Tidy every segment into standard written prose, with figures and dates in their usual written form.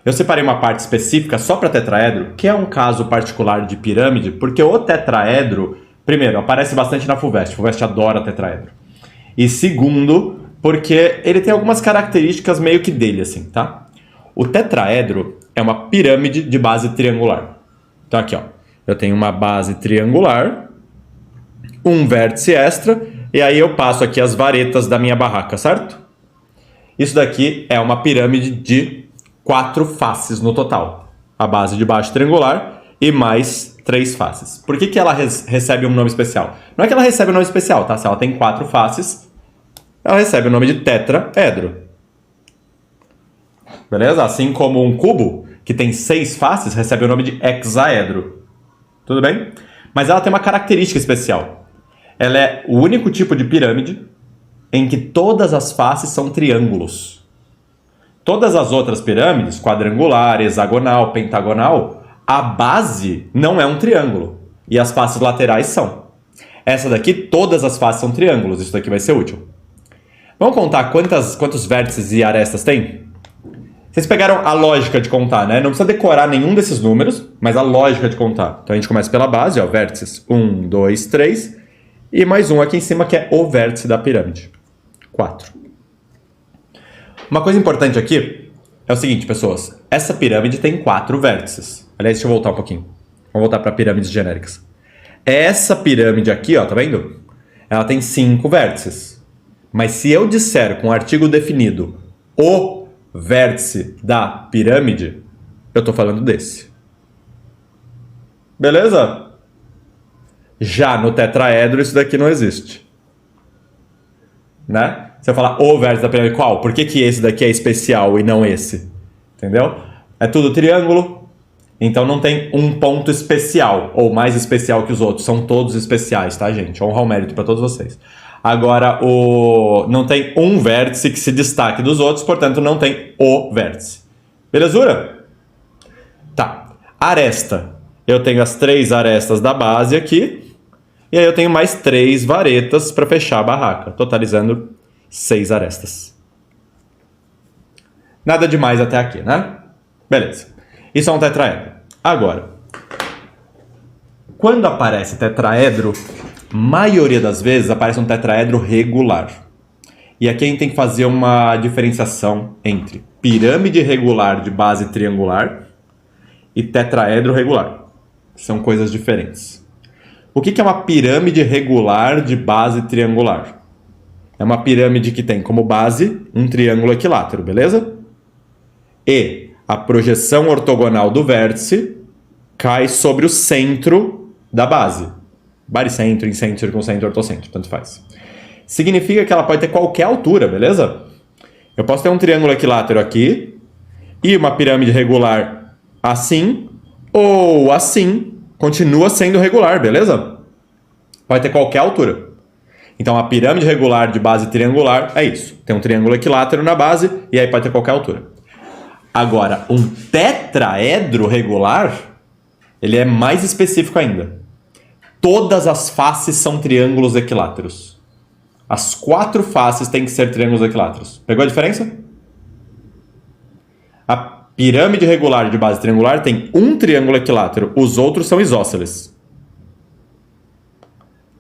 Eu separei uma parte específica só para tetraedro, que é um caso particular de pirâmide, porque o tetraedro, primeiro, aparece bastante na FUVEST. FUVEST adora tetraedro. E segundo, porque ele tem algumas características meio que dele, assim, tá? O tetraedro é uma pirâmide de base triangular. Então aqui, ó, eu tenho uma base triangular, um vértice extra, e aí eu passo aqui as varetas da minha barraca, certo? Isso daqui é uma pirâmide de 4 faces no total. A base de baixo triangular e mais 3 faces. Por que ela recebe um nome especial? Não é que ela recebe um nome especial, tá? Se ela tem 4 faces, ela recebe o nome de tetraedro. Beleza? Assim como um cubo, que tem 6 faces, recebe o nome de hexaedro. Tudo bem? Mas ela tem uma característica especial. Ela é o único tipo de pirâmide em que todas as faces são triângulos. Todas as outras pirâmides, quadrangular, hexagonal, pentagonal, a base não é um triângulo e as faces laterais são. Essa daqui, todas as faces são triângulos, isso daqui vai ser útil. Vamos contar quantos vértices e arestas tem? Vocês pegaram a lógica de contar, né? Não precisa decorar nenhum desses números, mas a lógica de contar. Então a gente começa pela base, ó, vértices 1, 2, 3, e mais um aqui em cima que é o vértice da pirâmide. 4. Uma coisa importante aqui é o seguinte, pessoas. Essa pirâmide tem 4 vértices. Aliás, deixa eu voltar um pouquinho. Vamos voltar para pirâmides genéricas. Essa pirâmide aqui, ó, tá vendo? Ela tem 5 vértices. Mas se eu disser com o artigo definido o vértice da pirâmide, eu tô falando desse. Beleza? Já no tetraedro isso daqui não existe. Né? Você fala o vértice da pirâmide, qual? Por que esse daqui é especial e não esse? Entendeu? É tudo triângulo, então não tem um ponto especial, ou mais especial que os outros. São todos especiais, tá, gente? Honra ao mérito para todos vocês. Agora, não tem um vértice que se destaque dos outros, portanto não tem o vértice. Belezura? Tá. Aresta. Eu tenho as 3 arestas da base aqui, e aí eu tenho mais 3 varetas para fechar a barraca, totalizando 6 arestas. Nada demais até aqui, né? Beleza. Isso é um tetraedro. Agora, quando aparece tetraedro, maioria das vezes aparece um tetraedro regular. E aqui a gente tem que fazer uma diferenciação entre pirâmide regular de base triangular e tetraedro regular. São coisas diferentes. O que é uma pirâmide regular de base triangular? É uma pirâmide que tem como base um triângulo equilátero, beleza? E a projeção ortogonal do vértice cai sobre o centro da base. Baricentro, incentro, circuncentro, ortocentro, tanto faz. Significa que ela pode ter qualquer altura, beleza? Eu posso ter um triângulo equilátero aqui e uma pirâmide regular assim ou assim, continua sendo regular, beleza? Pode ter qualquer altura. Então a pirâmide regular de base triangular é isso. Tem um triângulo equilátero na base e aí pode ter qualquer altura. Agora, um tetraedro regular, ele é mais específico ainda. Todas as faces são triângulos equiláteros. As 4 faces têm que ser triângulos equiláteros. Pegou a diferença? A pirâmide regular de base triangular tem um triângulo equilátero, os outros são isósceles,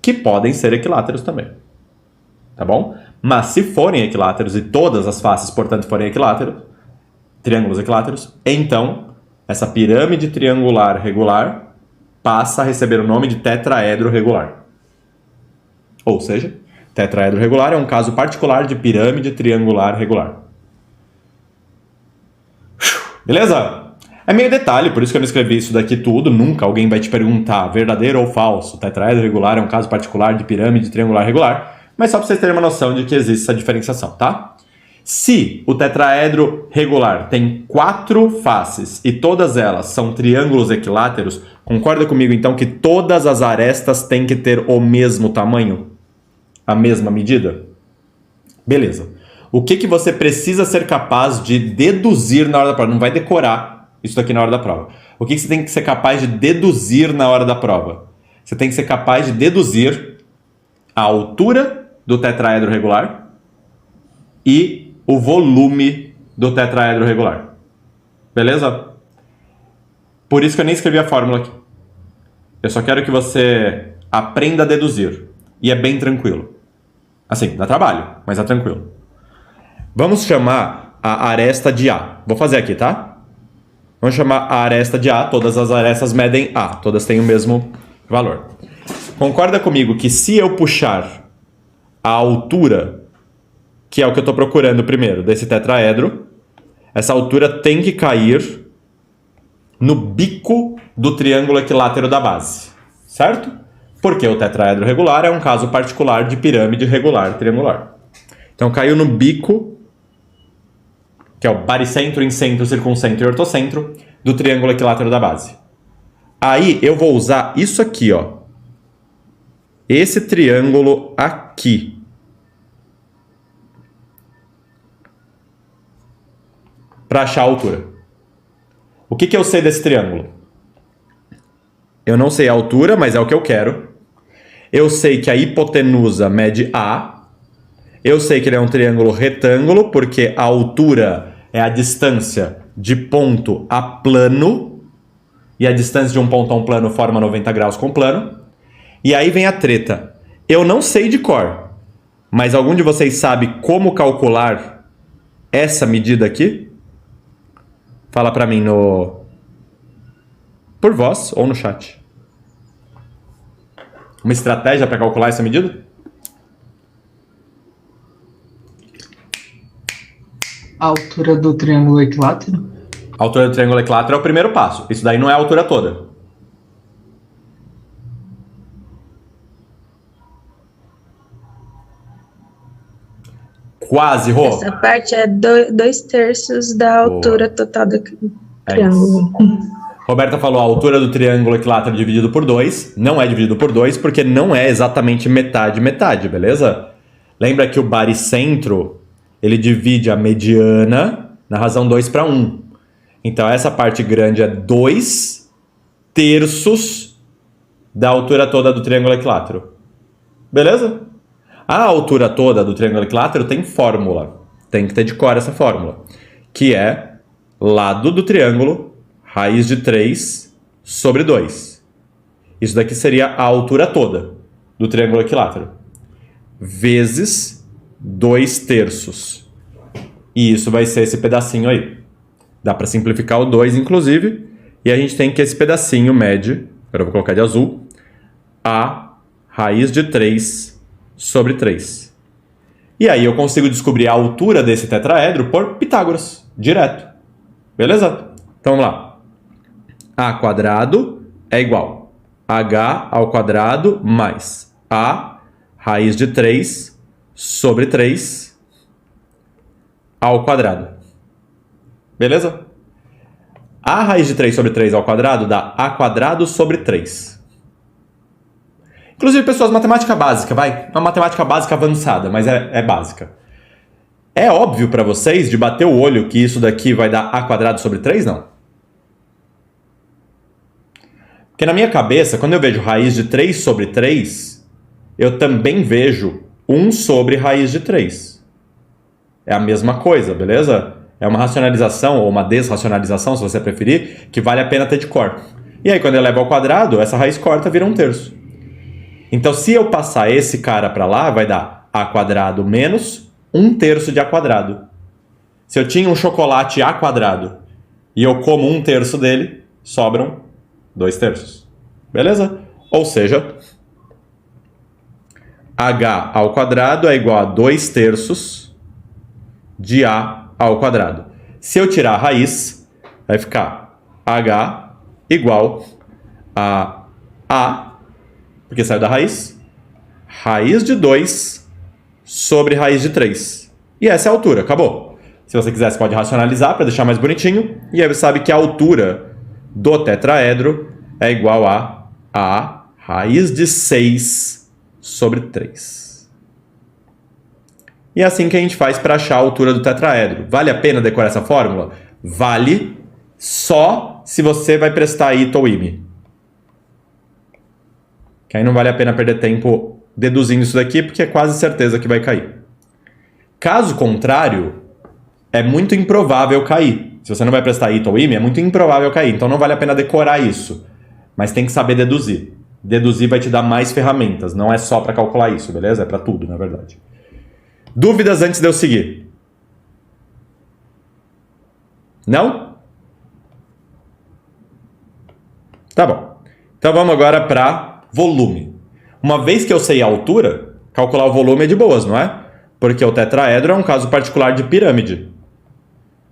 que podem ser equiláteros também. Tá bom? Mas se forem equiláteros e todas as faces, portanto, forem equiláteros, triângulos equiláteros, então essa pirâmide triangular regular passa a receber o nome de tetraedro regular. Ou seja, tetraedro regular é um caso particular de pirâmide triangular regular. Beleza? É meio detalhe, por isso que eu não escrevi isso daqui tudo. Nunca alguém vai te perguntar verdadeiro ou falso. Tetraedro regular é um caso particular de pirâmide triangular regular. Mas só para vocês terem uma noção de que existe essa diferenciação, tá? Se o tetraedro regular tem 4 faces e todas elas são triângulos equiláteros, concorda comigo então que todas as arestas têm que ter o mesmo tamanho? A mesma medida? Beleza. O que você precisa ser capaz de deduzir na hora da prova? Não vai decorar isso daqui na hora da prova. O que você tem que ser capaz de deduzir na hora da prova? Você tem que ser capaz de deduzir a altura do tetraedro regular e o volume do tetraedro regular. Beleza? Por isso que eu nem escrevi a fórmula aqui. Eu só quero que você aprenda a deduzir. E é bem tranquilo. Assim, dá trabalho, mas é tranquilo. Vamos chamar a aresta de A. Vou fazer aqui, tá? Vamos chamar a aresta de A. Todas as arestas medem A. Todas têm o mesmo valor. Concorda comigo que se eu puxar a altura, que é o que eu estou procurando primeiro, desse tetraedro, essa altura tem que cair no bico do triângulo equilátero da base. Certo? Porque o tetraedro regular é um caso particular de pirâmide regular triangular. Então caiu no bico, que é o baricentro, incentro, circuncentro e ortocentro, do triângulo equilátero da base. Aí eu vou usar isso aqui, ó. Esse triângulo aqui. Para achar a altura. O que eu sei desse triângulo? Eu não sei a altura, mas é o que eu quero. Eu sei que a hipotenusa mede A. Eu sei que ele é um triângulo retângulo, porque a altura é a distância de ponto a plano. E a distância de um ponto a um plano forma 90 graus com o plano. E aí vem a treta. Eu não sei de cor, mas algum de vocês sabe como calcular essa medida aqui? Fala pra mim por voz ou no chat. Uma estratégia para calcular essa medida? A altura do triângulo equilátero? A altura do triângulo equilátero é o primeiro passo. Isso daí não é a altura toda. Quase, Rô. Essa parte é 2/3 da altura total do triângulo. Roberta falou a altura do triângulo equilátero dividido por 2. Não é dividido por 2 porque não é exatamente metade, metade, beleza? Lembra que o baricentro, ele divide a mediana na razão 2/1. Então essa parte grande é 2/3 da altura toda do triângulo equilátero. Beleza? A altura toda do triângulo equilátero tem fórmula. Tem que ter de cor essa fórmula. Que é lado do triângulo, raiz de 3 sobre 2. Isso daqui seria a altura toda do triângulo equilátero. Vezes 2/3. E isso vai ser esse pedacinho aí. Dá para simplificar o 2, inclusive. E a gente tem que esse pedacinho mede, agora eu vou colocar de azul, a raiz de 3 sobre 3. E aí eu consigo descobrir a altura desse tetraedro por Pitágoras, direto. Beleza? Então vamos lá. A quadrado é igual a h ao quadrado mais a raiz de 3 sobre 3 ao quadrado. Beleza? A raiz de 3 sobre 3 ao quadrado dá a quadrado sobre 3. Inclusive, pessoas, matemática básica, vai. Uma matemática básica avançada, mas é básica. É óbvio para vocês, de bater o olho, que isso daqui vai dar a quadrado sobre 3? Não. Porque na minha cabeça, quando eu vejo raiz de 3 sobre 3, eu também vejo 1 sobre raiz de 3. É a mesma coisa, beleza? É uma racionalização, ou uma desracionalização, se você preferir, que vale a pena ter de cor. E aí, quando eu levo ao quadrado, essa raiz corta vira 1/3. Então, se eu passar esse cara para lá, vai dar a quadrado menos 1/3 de a quadrado. Se eu tinha um chocolate a quadrado e eu como 1/3 dele, sobram 2/3. Beleza? Ou seja, h ao quadrado é igual a 2/3 de a ao quadrado. Se eu tirar a raiz, vai ficar h igual a, porque saiu da raiz, raiz de 2 sobre raiz de 3. E essa é a altura, acabou. Se você quiser, você pode racionalizar para deixar mais bonitinho. E aí você sabe que a altura do tetraedro é igual a raiz de 6 sobre 3. E é assim que a gente faz para achar a altura do tetraedro. Vale a pena decorar essa fórmula? Vale só se você vai prestar ITA ou IME. Que aí não vale a pena perder tempo deduzindo isso daqui, porque é quase certeza que vai cair. Caso contrário, é muito improvável cair. Se você não vai prestar ITA ou IME, é muito improvável cair. Então não vale a pena decorar isso. Mas tem que saber deduzir. Deduzir vai te dar mais ferramentas. Não é só para calcular isso, beleza? É para tudo, na verdade. Dúvidas antes de eu seguir? Não? Tá bom. Então vamos agora para volume. Uma vez que eu sei a altura, calcular o volume é de boas, não é? Porque o tetraedro é um caso particular de pirâmide.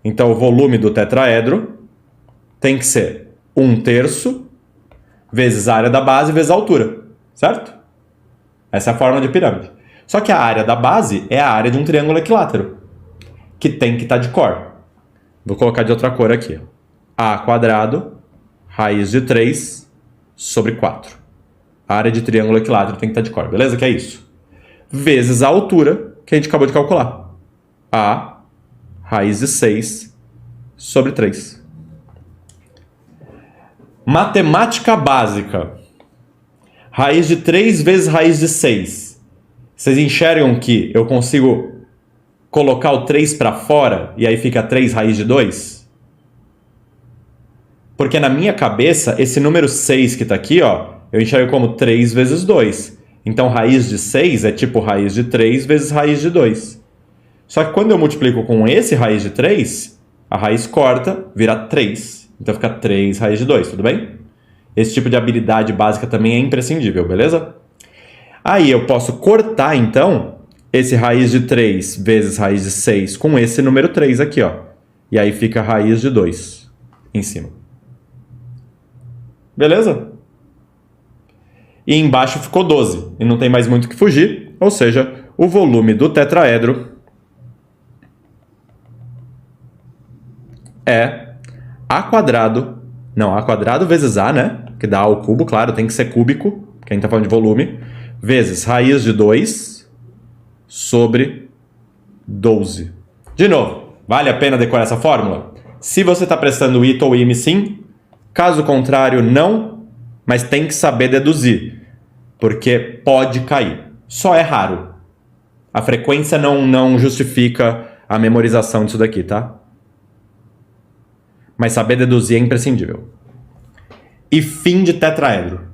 Então o volume do tetraedro tem que ser 1/3 vezes a área da base vezes a altura, certo? Essa é a forma de pirâmide. Só que a área da base é a área de um triângulo equilátero, que tem que estar de cor. Vou colocar de outra cor aqui. A² raiz de 3 sobre 4. A área de triângulo equilátero tem que estar de cor, beleza? Que é isso. Vezes a altura que a gente acabou de calcular. A raiz de 6 sobre 3. Matemática básica. Raiz de 3 vezes raiz de 6. Vocês enxergam que eu consigo colocar o 3 para fora e aí fica 3 raiz de 2? Porque na minha cabeça, esse número 6 que está aqui, ó, eu enxergo como 3 vezes 2. Então, raiz de 6 é tipo raiz de 3 vezes raiz de 2. Só que quando eu multiplico com esse raiz de 3, a raiz corta, vira 3. Então, fica 3 raiz de 2, tudo bem? Esse tipo de habilidade básica também é imprescindível, beleza? Aí, eu posso cortar, então, esse raiz de 3 vezes raiz de 6 com esse número 3 aqui, ó. E aí fica raiz de 2 em cima. Beleza? E embaixo ficou 12. E não tem mais muito o que fugir. Ou seja, o volume do tetraedro é A². Não, A² vezes A, né? Que dá A ao cubo, claro, tem que ser cúbico, que a gente tá falando de volume. Vezes raiz de 2 sobre 12. De novo, vale a pena decorar essa fórmula? Se você está prestando ITA ou IME, sim. Caso contrário, não. Mas tem que saber deduzir, porque pode cair. Só é raro. A frequência não justifica a memorização disso daqui, tá? Mas saber deduzir é imprescindível. E fim de tetraedro.